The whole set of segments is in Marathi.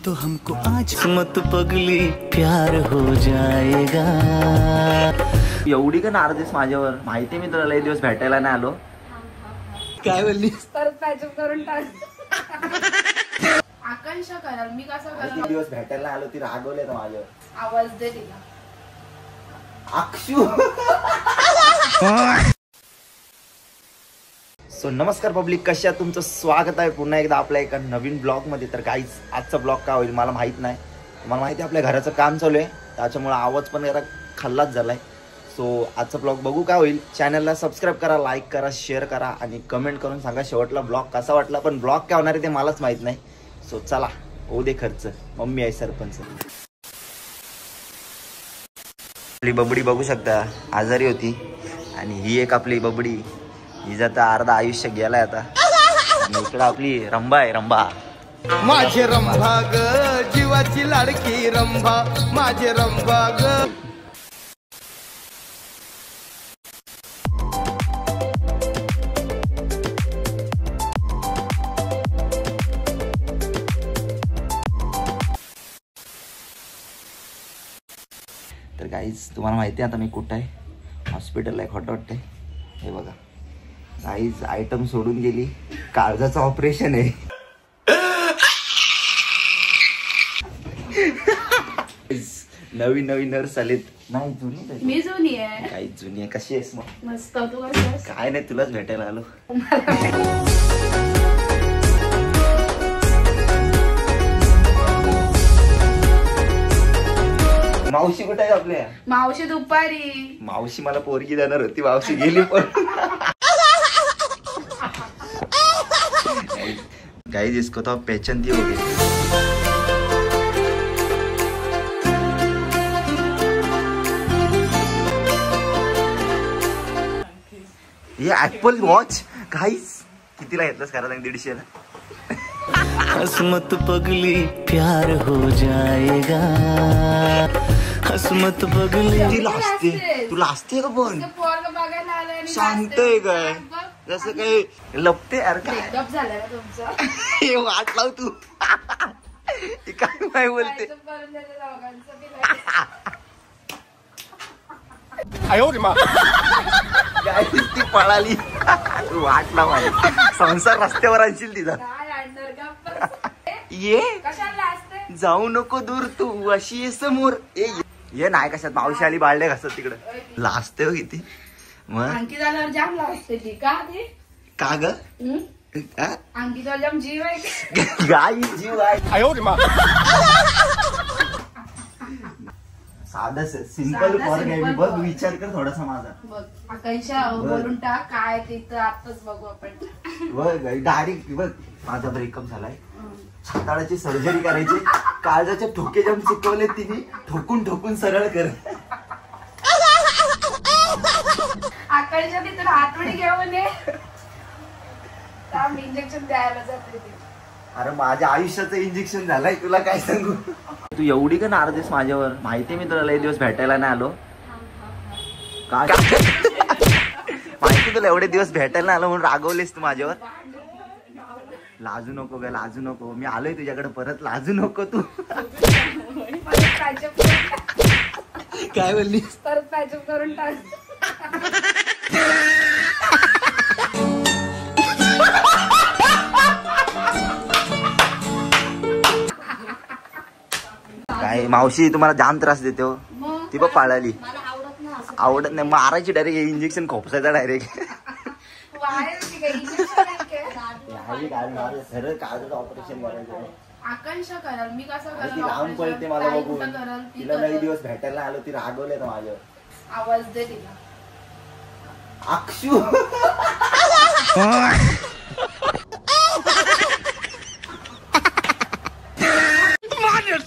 तो हमको आज मत पगली प्यार हो जाएगा। एवढी का नाराजीस माझ्यावर? माहिती मी तुला लई दिवस भेटायला नाही आलो। काय बोलली? परत पॅचअप करून टाक। आकांक्षा कराल मी कसं कराल? दिवस भेटायला आलो ती रागवले तर माझ्यावर। आवाज दे तिला। अक्षू सो नमस्कार पब्लिक, कशा तुमचं स्वागत आहे पुन्हा एकदा आपल्या एका नवीन ब्लॉग मध्ये। तर काहीच आजचा ब्लॉग काय होईल मला माहित नाही। मला माहिती आहे आपल्या घराचं काम चालू आहे, त्याच्यामुळे आवाज पण जरा खल्लाच झालाय। सो आजचा ब्लॉग बघू काय होईल। चॅनलला सबस्क्राईब करा, लाईक करा, शेअर करा आणि कमेंट करून सांगा शेवटला ब्लॉग कसा वाटला। पण ब्लॉग काय होणार आहे ते मलाच माहित नाही। सो चला होऊ दे खर्च। मम्मी आहे सरपंच। आपली बबडी बघू शकता आजारी होती आणि ही एक आपली बबडी, हिचं तर अर्धा आयुष्य गेलाय आता। आणि इकडं आपली रंभा आहे, रंभा माझे रंभा ग, जीवाची लाडकी रंभा, माझे रंभा ग। तर गाईज तुम्हाला माहिती आहे आता मी कुठं आहे? हॉस्पिटलला एक खोटं वाटतंय। हे बघा गाईज, आयटम सोडून गेली, काळजाचं ऑपरेशन आहे। नवीन नवीन नर्स आलेत। नाही जुनी, मी जुनी आहे। काही जुनी आहे। कशी आहेस मग? मस्त, तू कशी आहेस? काय नाही, तुलाच भेटायला आलो। मावशी कुठे आहे आपल्या? मावशी दुपारी। मावशी मला पोरगी देणार होती, मावशी गेली पण। गाइस इसको तो आप पहचानती होगी। ये ऍपल वॉच गाइस कितीला घेतलास? करा 150 ला। हसमत पगली प्यार हो जाएगा, हसमत पगली। तुला असते का पण? सांगतोय काय जसं काही लपते यार काय? गप झालं ना तुमचं? हे वाट लाव तू। काय नाही बोलते। ती पळाली। वाट लाव, संसार रस्त्यावर आणशील तिचा। ये जाऊ नको दूर तू, अशी ये समोर। ये नाही कशात मावशी आली बाळले घासत तिकडं लाजते हो किती। मग आणखी झाल्यावर जाम लाजते ती का ते? का ग? आणखी झाल्यावर जाम जीव आहे। गाई जीव आहे। साधं सिंपल फॉर गाई। बघ विचार कर थोडासा माझा। बघ आकांक्षा बोलून टाक काय ते तर आताच बघू आपण। बघ डायरेक्ट बघ, माझा ब्रेकअप झालाय, छाताळाची सर्जरी करायची, काळजाचे ठोके जाम चुकवले तिने, ठोकून ठोकून सरळ कर। आकांक्षा तिथून हातवडी घेऊन ये, इंजेक्शन द्यायला जाते ती। अरे माझ्या आयुष्याचं इंजेक्शन झालंय, तुला काय सांगू। तू एवढी का नाराजीस माझ्यावर? माहिती मी तुला लई दिवस भेटायला नाही आलो। काय माहिती तुला एवढे दिवस भेटायला आलो म्हणून रागवलेस तू माझ्यावर? लाजू नको ग, लाजू नको, मी आलोय तुझ्याकडे परत, लाजू नको तू। काय बोलली? परत पॅचअप करून टाक। काय मावशी तुम्हाला जाम त्रास देते हो। ती बघ पाळाली। आवडत नाही, मारायची डायरेक्ट, इंजेक्शन खोपसायचा डायरेक्ट। सरळ काळजाचं ऑपरेशन करायचं। आकांक्षा कराल मी कसं कराल? ती लांब पळते मला बघून, तिला नाही दिवस भेटायला आलो, ती रागवले तर माझ्यावर। आवाज दे तिला। अक्षू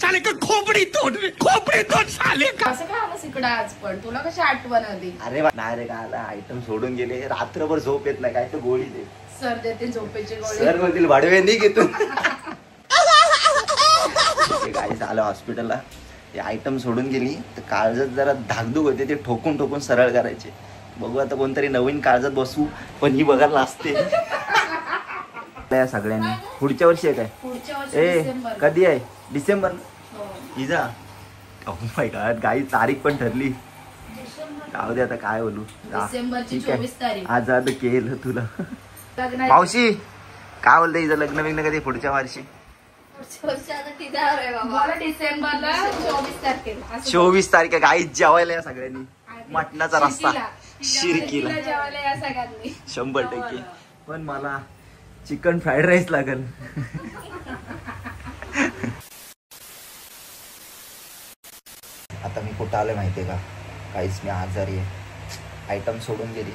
साले का खोपडी तोड साले का। कसं काय आलास इकडं आज? पण तुला कशी आठवण आली? अरे नाही रे, काय आयटम सोडून गेले, रात्रभर झोप येत नाही, काय तर गोळी दे। सर देते झोपेची गोळी। सर म्हणतील वाढवे नाही घेतो। गाडी झालं हॉस्पिटलला, ते आयटम सोडून गेली तर काळजात जरा धाकधूक होते, ते ठोकून ठोकून सरळ करायचे। बघू आता कोणतरी नवीन काळजात बसू, पण ही बघायला असते। त्या सगळ्यांनी पुढच्या वर्षी आहे काय? पुढच्या वर्षी ए डिसेंबर. कधी आहे? डिसेंबर. हो. इजा ओह माय गॉड गाई तारीख पण ठरली. जाऊ दे आता काय बोलू. डिसेंबरची ठीक आहे. 24 तारीख. आजाद केलं तुला. लग्नाची. मावशी काय बोलते हिचं लग्न बिग्न कधी पुढच्या वर्षी? मला डिसेंबरला 24 तारखेला असं 24 तारीख गाई जेवायला या सगळ्यांनी. मटणाचा रस्ता शिरकीला शिरकीला जेवायला या सगळ्यांनी. 100%. पण मला चिकन फ्राईड राईस लागेल. आता मी कुठं आलोय माहितीये का? काहीच मी आजारी आहे. आयटम सोडून गेली.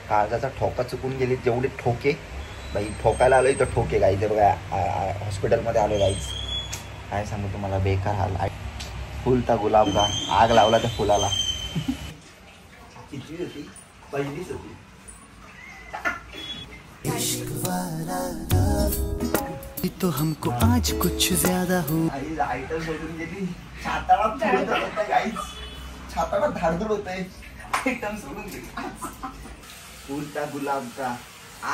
काळजाचा ठोका चुकून गेली. जेवढे ठोके बाई ठोकायला आलोय तर ठोके गाईचे बघा. हॉस्पिटलमध्ये आलो गाईच. काय सांगू तुम्हाला बेकार हाल. फुलता गुलाब का आग लावला त्या फुलाला. किती होती? पहिलीच होती. तो हमको आज कुछ ज्यादा हो. आयटम सोडून गेली. छाताला धडधड होत आहे गाईच. छाताला धाडधड होत आहे. आयटम सोडून गेली. फुलता गुलाब का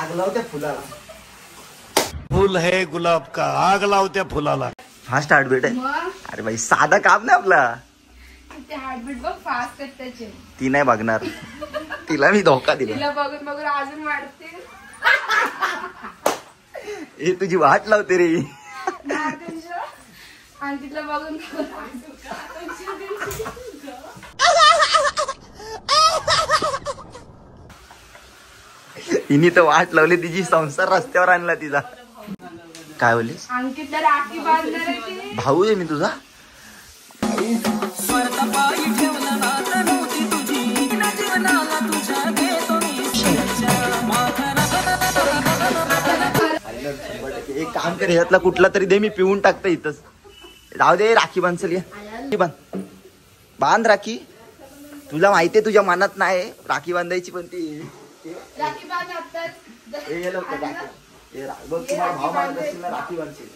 आग लाव त्या फुलाला. फूल है गुलाब का आग लाव त्या फुलाला. फास्ट हार्टबीट आहे. मग अरे भाई साधा काम नाही आपला. ते हार्टबीट बघ फास्ट आहेत त्याचे. ती नाही बघणार. तिला मी धोका दिला. तिला बघून बघून अजून वाढते. हे तुझी वाट लावते रे. आणि तिला बघून हिनी तर वाट लावली. तिची संसार रस्त्यावर आणला तिचा. काय बोललीस? अंकितला राखी बांधणार आहे ती. भाऊ आहे मी तुझा. एक काम कर ह्यातला कुठला तरी दे. मी पिऊन टाकतो इथंच. जाऊ दे राखी बांध. चल ये बांध. बांध राखी. तुला माहितीये तुझ्या मनात नाही राखी बांधायची पण ती. राखी बांध आत्ताच. भाव मानत असेल ना राखी बांधशील.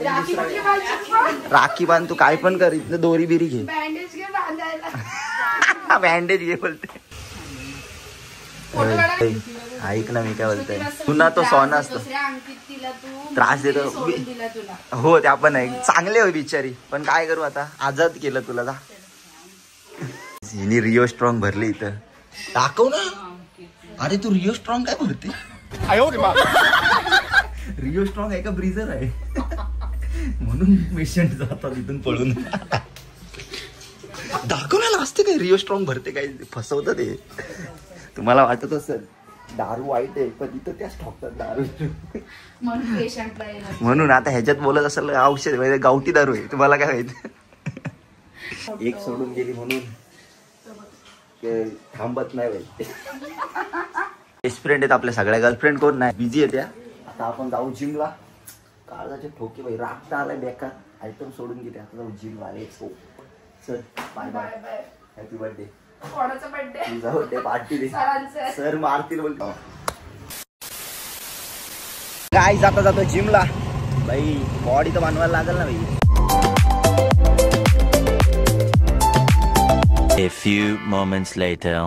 राखी कुठली बांधायची? राखी बांध. तू काय पण कर. इथलं दोरी बिरी घे. बँडेज घे बांधायला. बँडेज घे बोलते. फोटो काढा. ऐक ना मी काय बोलतोय. पुन्हा तो सोना असतो. दुसऱ्या अंकित तिला तू त्रास देतो. सोडून दिला तुला. हो त्या पण आहे. चांगले हो बिचारी. पण काय करू आता. आजाद केलं तुला. जा हिने रिओ स्ट्रॉंग भरली इथं. दाखव ना. अरे तू रिओ स्ट्रॉंग काय भरते? रिओ स्ट्रॉंग आहे का ब्रीझर आहे? म्हणून पेशंट जातात इथून पळून. दाखवण्याला असते काय रिओ स्ट्रॉंग भरते काय? फसवतं ते. तुम्हाला वाटत असेल दारू वाईट आहे पण इथं त्याच ठोकतात दारू. म्हणून पेशंटला येणार. म्हणून आता ह्याच्यात बोलत असेल औषध म्हणजे गावठी दारू आहे. तुम्हाला काय माहित. एक सोडून गेली म्हणून थांबत नाही बाई. बेस्ट फ्रेंड आहेत आपल्या सगळ्या. गर्लफ्रेंड कोण नाही. बिझी आहे त्या. आता आपण जाऊ जिमला. काळजाचे ठोके बाई. रागता आलाय बेकार. आयटम सोडून गेले. आता जाऊ जिम आले. चल बाय बाय. Happy birthday. कोणाचा बर्थडे? तुझा बर्थडे पार्टी दे. सरांचं. सर मारतील बोलतो. काय जाता जातो जिमला बाई. बॉडी तर बनवायला लागेल ना बाई. A few moments later.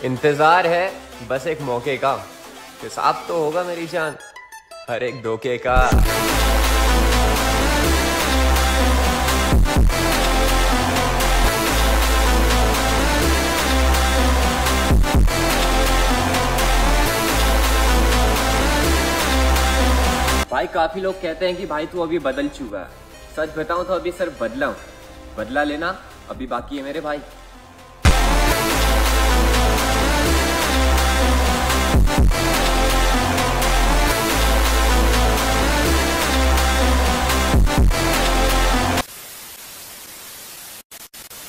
इंतजार है बस एक मौके का. हिसाब तो होगा मेरी जान हर एक धोखे का. भाई काफी लोग कहते हैं कि भाई तू अभी बदल चुका है. सच बताऊं तो अभी सिर्फ बदला हूं. बदला लेना अभी बाकी है मेरे भाई.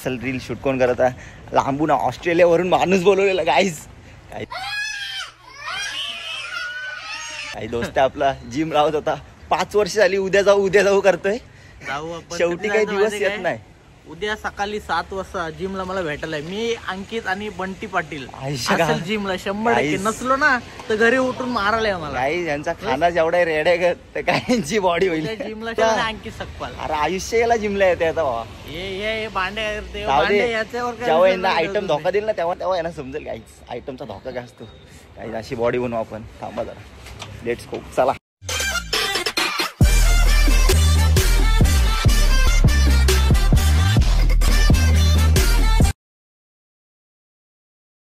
चल रील शूट कोण करत आहे? लांबून ऑस्ट्रेलियावरून माणूस बोलवलेला गाईज. काही दोस्त आपला जिम राहत होता. 5 वर्ष झाली उद्या जाऊ करतोय. शेवटी काही दिवस येत नाही. उद्या सकाळी 7 वाजता जिमला मला भेटायला मी अंकित आणि बंटी पाटील आयुष्य का? असेल जिमला 100%. Guys. नसलो ना तर घरी उठून मारायला आहे मला. काही यांचा खाना जेवढा रेड आहे तर काहींची बॉडी होईल. जिमला अंकित सकपाल. अरे आयुष्य याला जिमला येते आता बाबा. हे भांडे ते जाऊ भांडे दे. याच्यावर काय जेव्हा यांना विचार आयटम करतो धोका देईल ना तेव्हा यांना समजेल काहीच आयटमचा धोका काय असतो. काही अशी बॉडी बनवू आपण. थांबा जरा. Let's go. चला.